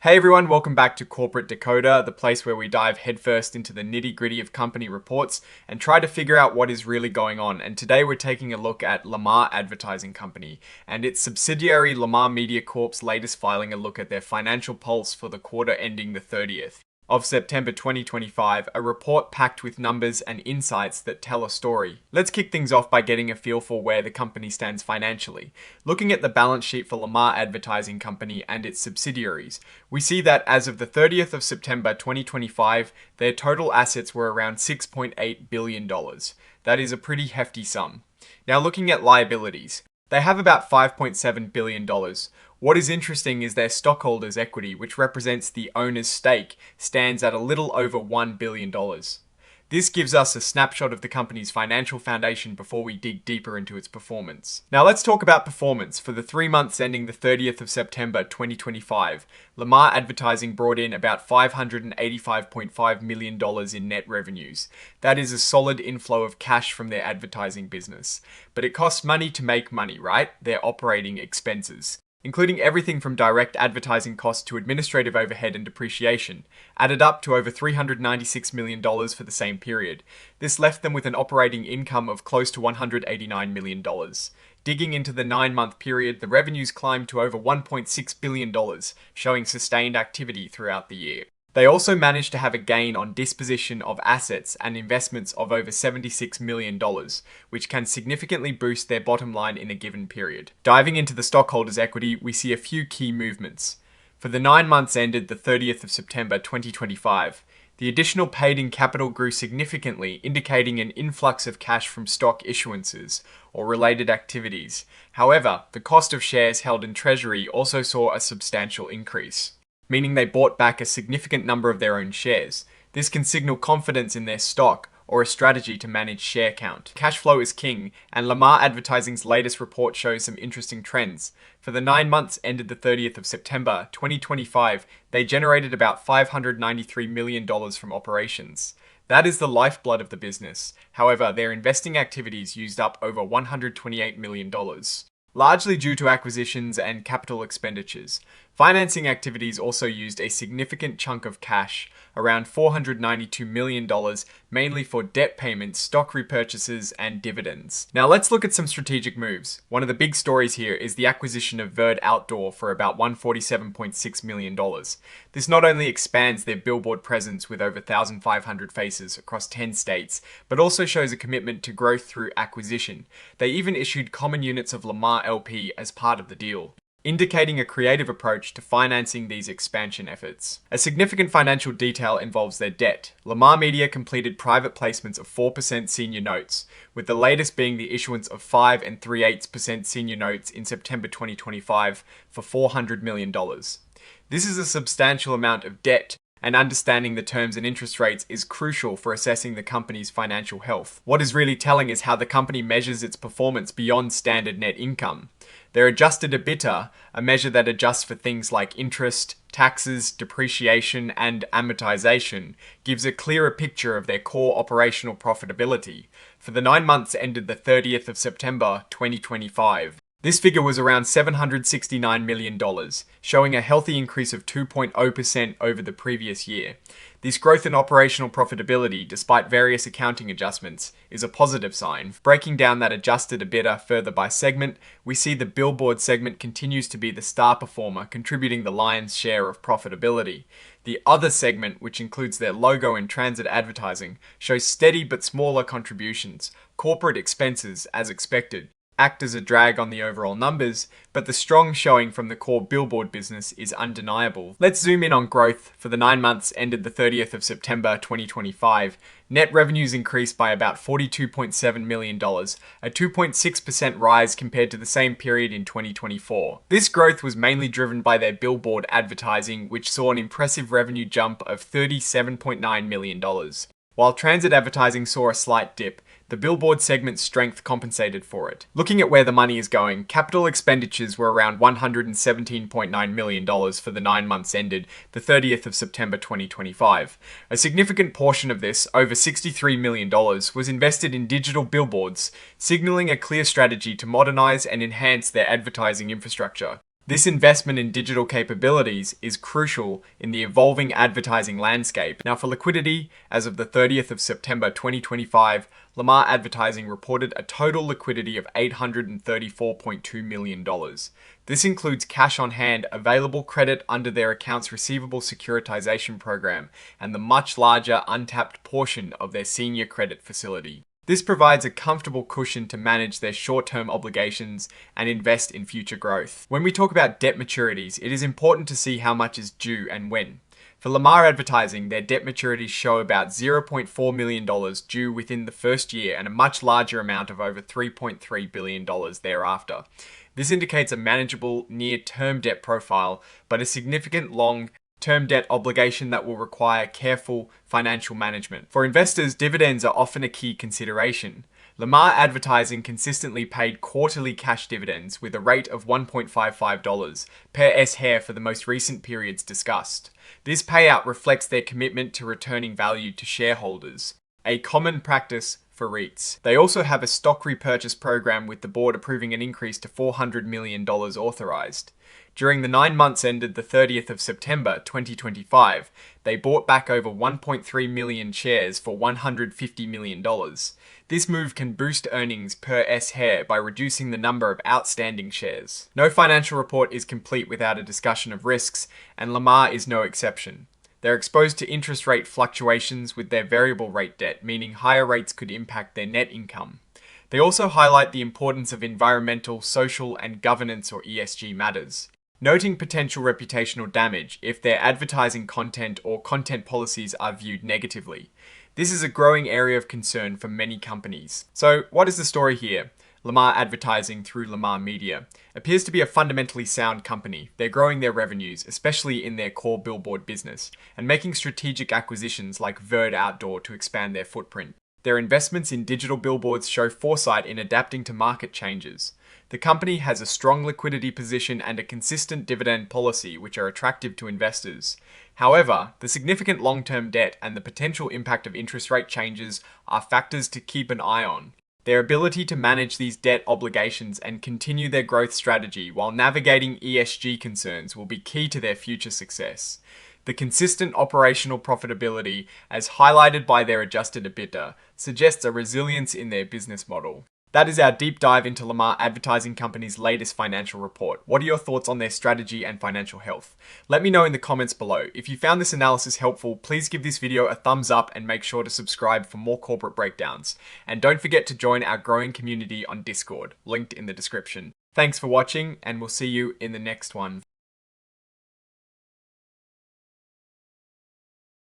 Hey everyone, welcome back to Corporate Decoder, the place where we dive headfirst into the nitty-gritty of company reports and try to figure out what is really going on. And today we're taking a look at Lamar Advertising Company and its subsidiary Lamar Media Corp's latest filing, a look at their financial pulse for the quarter ending the 30th of September 2025, a report packed with numbers and insights that tell a story. Let's kick things off by getting a feel for where the company stands financially. Looking at the balance sheet for Lamar Advertising Company and its subsidiaries, we see that as of the 30th of September 2025, their total assets were around $6.8 billion. That is a pretty hefty sum. Now looking at liabilities, they have about $5.7 billion. What is interesting is their stockholders' equity, which represents the owner's stake, stands at a little over $1 billion. This gives us a snapshot of the company's financial foundation before we dig deeper into its performance. Now let's talk about performance. For the 3 months ending the 30th of September 2025, Lamar Advertising brought in about $585.5 million in net revenues. That is a solid inflow of cash from their advertising business. But it costs money to make money, right? Their operating expenses, including everything from direct advertising costs to administrative overhead and depreciation, added up to over $396 million for the same period. This left them with an operating income of close to $189 million. Digging into the 9-month period, the revenues climbed to over $1.6 billion, showing sustained activity throughout the year. They also managed to have a gain on disposition of assets and investments of over $76 million, which can significantly boost their bottom line in a given period. Diving into the stockholders' equity, we see a few key movements. For the 9 months ended the 30th of September 2025, the additional paid-in capital grew significantly, indicating an influx of cash from stock issuances or related activities. However, the cost of shares held in treasury also saw a substantial increase, meaning they bought back a significant number of their own shares. This can signal confidence in their stock or a strategy to manage share count. Cash flow is king, and Lamar Advertising's latest report shows some interesting trends. For the 9 months ended the 30th of September 2025, they generated about $593 million from operations. That is the lifeblood of the business. However, their investing activities used up over $128 million. Largely due to acquisitions and capital expenditures. Financing activities also used a significant chunk of cash, around $492 million, mainly for debt payments, stock repurchases, and dividends. Now let's look at some strategic moves. One of the big stories here is the acquisition of Verd Outdoor for about $147.6 million. This not only expands their billboard presence with over 1,500 faces across 10 states, but also shows a commitment to growth through acquisition. They even issued common units of Lamar LP as part of the deal, indicating a creative approach to financing these expansion efforts. A significant financial detail involves their debt. Lamar Media completed private placements of 4% senior notes, with the latest being the issuance of 5 3/8% senior notes in September 2025 for $400 million. This is a substantial amount of debt, and understanding the terms and interest rates is crucial for assessing the company's financial health. What is really telling is how the company measures its performance beyond standard net income. Their adjusted EBITDA, a measure that adjusts for things like interest, taxes, depreciation, and amortization, gives a clearer picture of their core operational profitability. For the 9 months ended the 30th of September 2025, this figure was around $769 million, showing a healthy increase of 2.0% over the previous year. This growth in operational profitability, despite various accounting adjustments, is a positive sign. Breaking down that adjusted EBITDA further by segment, we see the billboard segment continues to be the star performer, contributing the lion's share of profitability. The other segment, which includes their logo and transit advertising, shows steady but smaller contributions. Corporate expenses, as expected, act as a drag on the overall numbers, but the strong showing from the core billboard business is undeniable. Let's zoom in on growth. For the 9 months ended the 30th of September 2025, net revenues increased by about $42.7 million, a 2.6% rise compared to the same period in 2024. This growth was mainly driven by their billboard advertising, which saw an impressive revenue jump of $37.9 million. While transit advertising saw a slight dip, the billboard segment's strength compensated for it. Looking at where the money is going, capital expenditures were around $117.9 million for the 9 months ended the 30th of September 2025. A significant portion of this, over $63 million, was invested in digital billboards, signaling a clear strategy to modernize and enhance their advertising infrastructure. This investment in digital capabilities is crucial in the evolving advertising landscape. Now, for liquidity, as of the 30th of September 2025, Lamar Advertising reported a total liquidity of $834.2 million. This includes cash on hand, available credit under their accounts receivable securitization program, and the much larger untapped portion of their senior credit facility. This provides a comfortable cushion to manage their short-term obligations and invest in future growth. When we talk about debt maturities, it is important to see how much is due and when. For Lamar Advertising, their debt maturities show about $0.4 million due within the first year and a much larger amount of over $3.3 billion thereafter. This indicates a manageable near-term debt profile, but a significant long-term debt obligation that will require careful financial management. For investors, dividends are often a key consideration. Lamar Advertising consistently paid quarterly cash dividends with a rate of $1.55 per S-share for the most recent periods discussed. This payout reflects their commitment to returning value to shareholders, a common practice for REITs. They also have a stock repurchase program with the board approving an increase to $400 million authorized. During the 9 months ended the 30th of September 2025, they bought back over 1.3 million shares for $150 million. This move can boost earnings per S-share by reducing the number of outstanding shares. No financial report is complete without a discussion of risks, and Lamar is no exception. They're exposed to interest rate fluctuations with their variable rate debt, meaning higher rates could impact their net income. They also highlight the importance of environmental, social, and governance or ESG matters, noting potential reputational damage if their advertising content or content policies are viewed negatively. This is a growing area of concern for many companies. So, what is the story here? Lamar Advertising through Lamar Media appears to be a fundamentally sound company. They're growing their revenues, especially in their core billboard business, and making strategic acquisitions like Verd Outdoor to expand their footprint. Their investments in digital billboards show foresight in adapting to market changes. The company has a strong liquidity position and a consistent dividend policy, which are attractive to investors. However, the significant long-term debt and the potential impact of interest rate changes are factors to keep an eye on. Their ability to manage these debt obligations and continue their growth strategy while navigating ESG concerns will be key to their future success. The consistent operational profitability, as highlighted by their adjusted EBITDA, suggests a resilience in their business model. That is our deep dive into Lamar Advertising Company's latest financial report. What are your thoughts on their strategy and financial health? Let me know in the comments below. If you found this analysis helpful, please give this video a thumbs up and make sure to subscribe for more corporate breakdowns. And don't forget to join our growing community on Discord, linked in the description. Thanks for watching, and we'll see you in the next one.